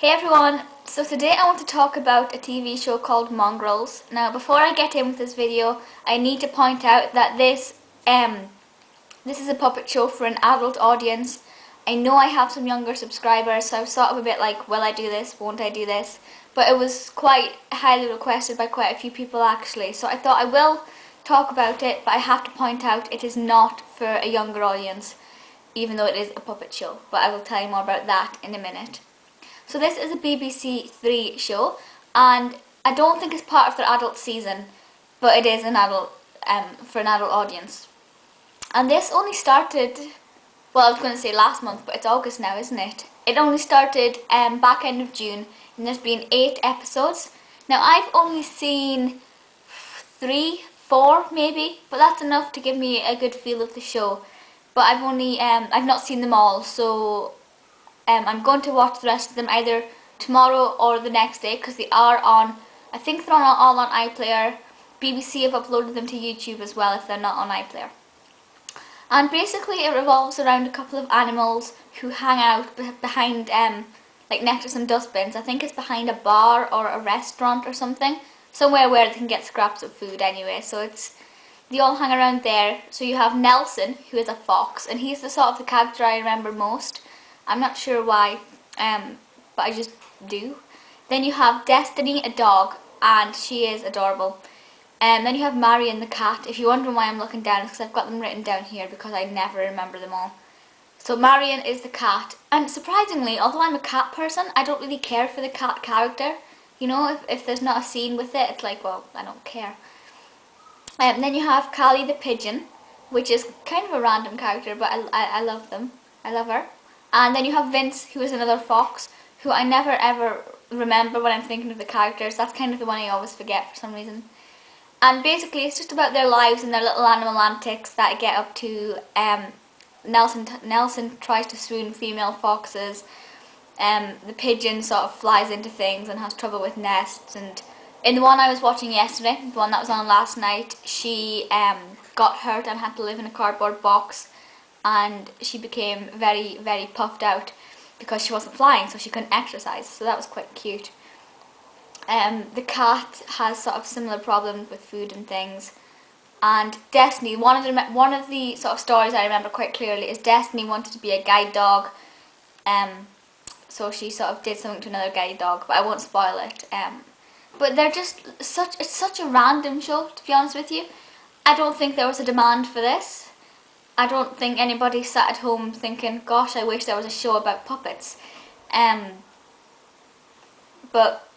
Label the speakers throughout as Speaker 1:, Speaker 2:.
Speaker 1: Hey everyone, so today I want to talk about a TV show called Mongrels. Now before I get in with this video, I need to point out that this is a puppet show for an adult audience. I know I have some younger subscribers, so I was sort of a bit like, will I do this, won't I do this? But it was quite highly requested by quite a few people actually, so I thought I will talk about it, but I have to point out it is not for a younger audience, even though it is a puppet show. But I will tell you more about that in a minute. So this is a BBC Three show, and I don't think it's part of their adult season, but it is an adult for an adult audience. And this only started, well, I was going to say last month, but it's August now, isn't it? It only started back end of June, and there's been 8 episodes. Now I've only seen 3, 4 maybe, but that's enough to give me a good feel of the show. But I've not seen them all, so I'm going to watch the rest of them either tomorrow or the next day, because they are on, I think they're all on iPlayer. BBC have uploaded them to YouTube as well if they're not on iPlayer. And basically it revolves around a couple of animals who hang out behind, like next to some dustbins. I think it's behind a bar or a restaurant or something. Somewhere where they can get scraps of food anyway. So they all hang around there. So you have Nelson, who is a fox, and he's the sort of the character I remember most. I'm not sure why, but I just do. Then you have Destiny, a dog, and she is adorable. And then you have Marion, the cat. If you're wondering why I'm looking down, it's because I've got them written down here because I never remember them all. So Marion is the cat, and surprisingly, although I'm a cat person, I don't really care for the cat character. You know, if there's not a scene with it, it's like, well, I don't care. Then you have Kaye the pigeon, which is kind of a random character, but I love them. I love her. And then you have Vince, who is another fox, who I never ever remember when I'm thinking of the characters. That's kind of the one I always forget for some reason. And basically it's just about their lives and their little animal antics that get up to. Nelson tries to swoon female foxes. The pigeon sort of flies into things and has trouble with nests. And in the one I was watching yesterday, the one that was on last night, she got hurt and had to live in a cardboard box. And she became very, very puffed out because she wasn't flying, so she couldn't exercise. So that was quite cute. The cat has sort of similar problems with food and things. And Destiny, one of the sort of stories I remember quite clearly is Destiny wanted to be a guide dog. So she sort of did something to another guide dog, but I won't spoil it. But they're just it's such a random show, to be honest with you. I don't think there was a demand for this. I don't think anybody sat at home thinking, gosh, I wish there was a show about puppets. But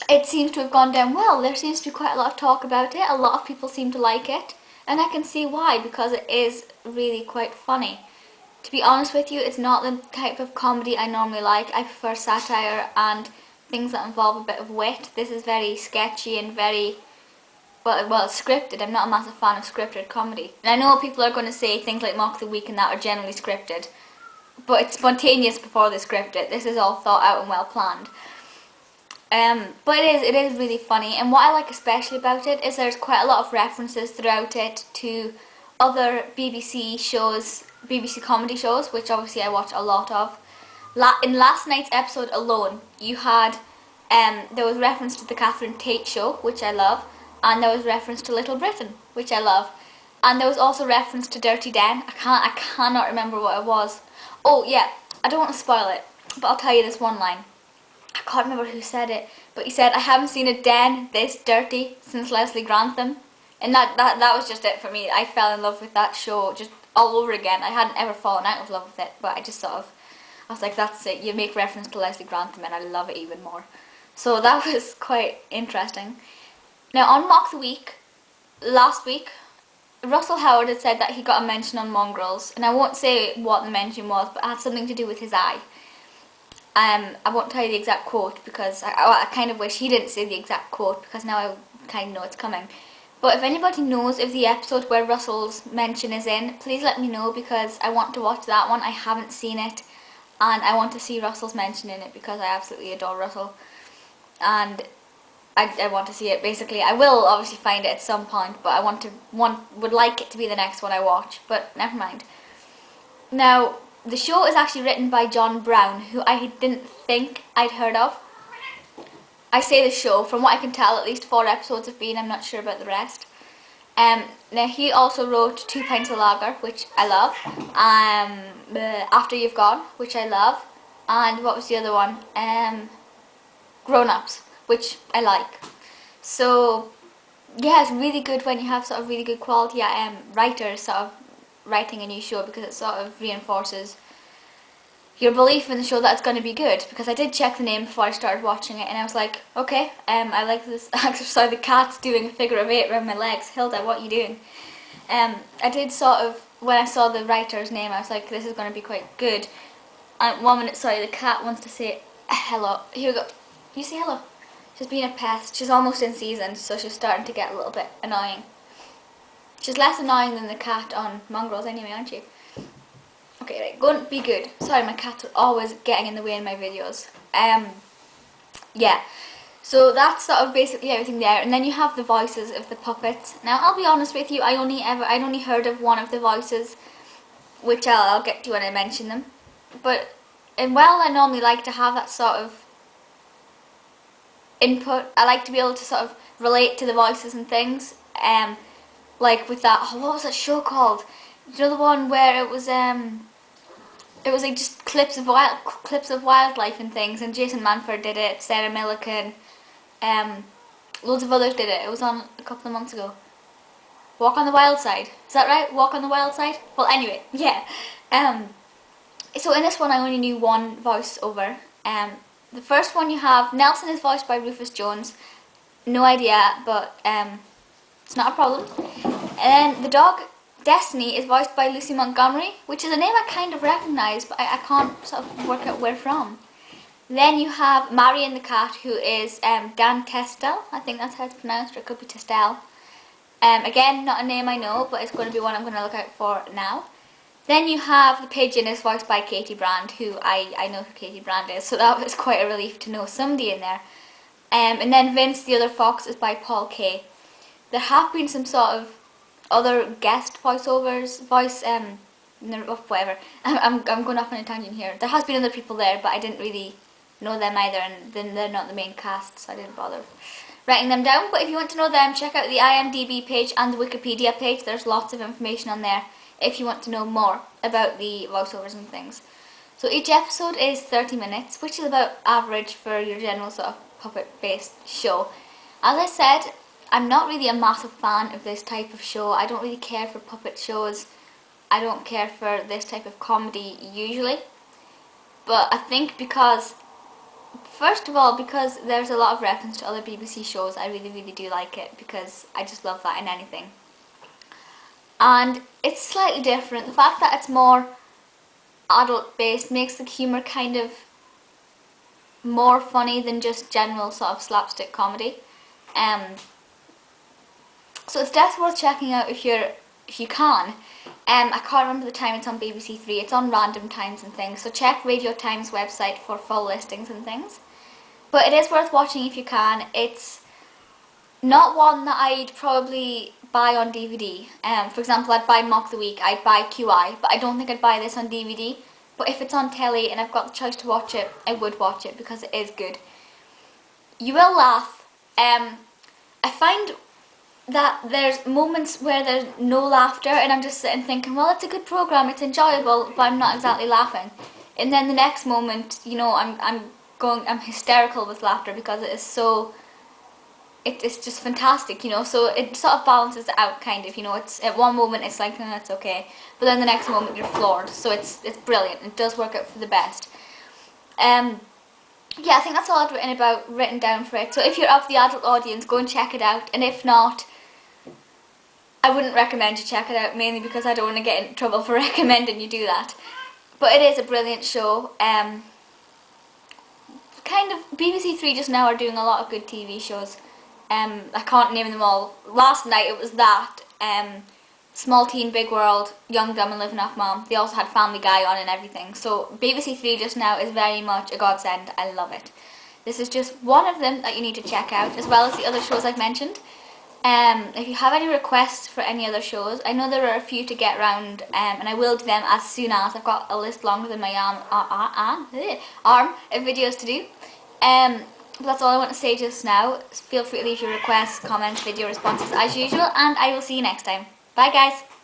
Speaker 1: it seems to have gone down well. There seems to be quite a lot of talk about it. A lot of people seem to like it. And I can see why, because it is really quite funny. To be honest with you, it's not the type of comedy I normally like. I prefer satire and things that involve a bit of wit. This is very sketchy and very... Well, it's scripted. I'm not a massive fan of scripted comedy. And I know people are going to say things like Mock the Week and that are generally scripted, but it's spontaneous before they script it. This is all thought out and well planned. But it is really funny, and what I like especially about it is there's quite a lot of references throughout it to other BBC shows, BBC comedy shows, which obviously I watch a lot of. In last night's episode alone, you had there was reference to the Catherine Tate show, which I love. And there was reference to Little Britain, which I love. And there was also reference to Dirty Den. I cannot remember what it was. Oh yeah, I don't want to spoil it, but I'll tell you this one line. I can't remember who said it, but he said, I haven't seen a den this dirty since Leslie Grantham. And that was just it for me. I fell in love with that show just all over again. I hadn't ever fallen out of love with it, but I was like, that's it. You make reference to Leslie Grantham and I love it even more. So that was quite interesting. Now on Mock the Week, last week, Russell Howard had said that he got a mention on Mongrels, and I won't say what the mention was, but it had something to do with his eye. I won't tell you the exact quote because I kind of wish he didn't say the exact quote because now I kind of know it's coming. But if anybody knows of the episode where Russell's mention is in, please let me know because I want to watch that one. I haven't seen it, and I want to see Russell's mention in it because I absolutely adore Russell. And I want to see it. Basically, I will obviously find it at some point, but I would like it to be the next one I watch, but never mind. Now, the show is actually written by John Brown, who I didn't think I'd heard of. I say the show, from what I can tell, at least 4 episodes have been. I'm not sure about the rest. Now he also wrote 2 Pints of Lager, which I love. After You've Gone, which I love. And what was the other one? Grown Ups, which I like. So yeah, it's really good when you have sort of really good quality writers sort of writing a new show, because it sort of reinforces your belief in the show that it's going to be good. Because I did check the name before I started watching it, and I was like, okay, I like this exercise. The cat's doing a figure of 8 around my legs. Hilda, what are you doing? I did sort of, when I saw the writer's name, I was like, this is going to be quite good. And 1 minute, sorry, the cat wants to say hello. Here we go. You say hello. She's being a pest. She's almost in season, so she's starting to get a little bit annoying. She's less annoying than the cat on Mongrels anyway, aren't you? Okay, right, go and be good. Sorry, my cats are always getting in the way in my videos. Yeah. So that's sort of basically everything there, and then you have the voices of the puppets. Now, I'll be honest with you, I'd only heard of one of the voices, which I'll get to when I mention them. But, and while I normally like to have that sort of input, I like to be able to sort of relate to the voices and things. Like with that, what was that show called? You know, the one where it was like just clips of wildlife and things, and Jason Manford did it, Sarah Millican, loads of others did it. It was on a couple of months ago. Walk on the Wild Side. Is that right? Walk on the Wild Side? Well, anyway, yeah. So in this one, I only knew one voiceover. The first one you have, Nelson is voiced by Rufus Jones. No idea, but it's not a problem. And then the dog, Destiny, is voiced by Lucy Montgomery, which is a name I kind of recognise, but I can't sort of work out where from. Then you have Marion the cat, who is Dan Tetsell. I think that's how it's pronounced, or it could be Tetsell. Again, not a name I know, but it's going to be one I'm going to look out for now. Then you have the pigeon is voiced by Katy Brand, who I know who Katy Brand is, so that was quite a relief to know somebody in there. And then Vince, the other fox, is by Paul Kaye. There have been some sort of other guest voiceovers, whatever. I'm going off on a tangent here. There has been other people there, but I didn't really know them either, and then they're not the main cast, so I didn't bother writing them down. But if you want to know them, check out the IMDb page and the Wikipedia page. There's lots of information on there if you want to know more about the voiceovers and things. So each episode is 30 minutes, which is about average for your general sort of puppet-based show. As I said, I'm not really a massive fan of this type of show. I don't really care for puppet shows. I don't care for this type of comedy usually. But I think because, first of all, because there's a lot of reference to other BBC shows, I really, really do like it, because I just love that in anything. And it's slightly different. The fact that it's more adult-based makes the humour kind of more funny than just general sort of slapstick comedy. So it's definitely worth checking out if you can. I can't remember the time it's on BBC Three. It's on random times and things. So check Radio Times website for full listings and things. But it is worth watching if you can. It's not one that I'd probably buy on DVD. For example, I'd buy Mock the Week, I'd buy QI, but I don't think I'd buy this on DVD. But if it's on telly and I've got the choice to watch it, I would watch it because it is good. You will laugh. I find that there's moments where there's no laughter and I'm just sitting thinking, well, it's a good programme, it's enjoyable, but I'm not exactly laughing. And then the next moment, you know, I'm hysterical with laughter because it is so, it's just fantastic, you know. So it sort of balances it out, kind of, you know. It's at one moment it's like, oh, it's okay, but then the next moment you're floored. So it's brilliant. It does work out for the best. Yeah, I think that's all I've written down for it. So if you're of the adult audience, go and check it out. And if not, I wouldn't recommend you check it out, mainly because I don't want to get in trouble for recommending you do that. But it is a brilliant show. Kind of, BBC Three just now are doing a lot of good TV shows. I can't name them all. Last night it was that, Small Teen, Big World, Young, Dumb and Living Off Mom. They also had Family Guy on and everything. So BBC Three just now is very much a godsend. I love it. This is just one of them that you need to check out, as well as the other shows I've mentioned. If you have any requests for any other shows, I know there are a few to get round, and I will do them as soon as I've got a list longer than my arm of videos to do. But that's all I want to say just now. Feel free to leave your requests, comments, video responses as usual, and I will see you next time. Bye guys!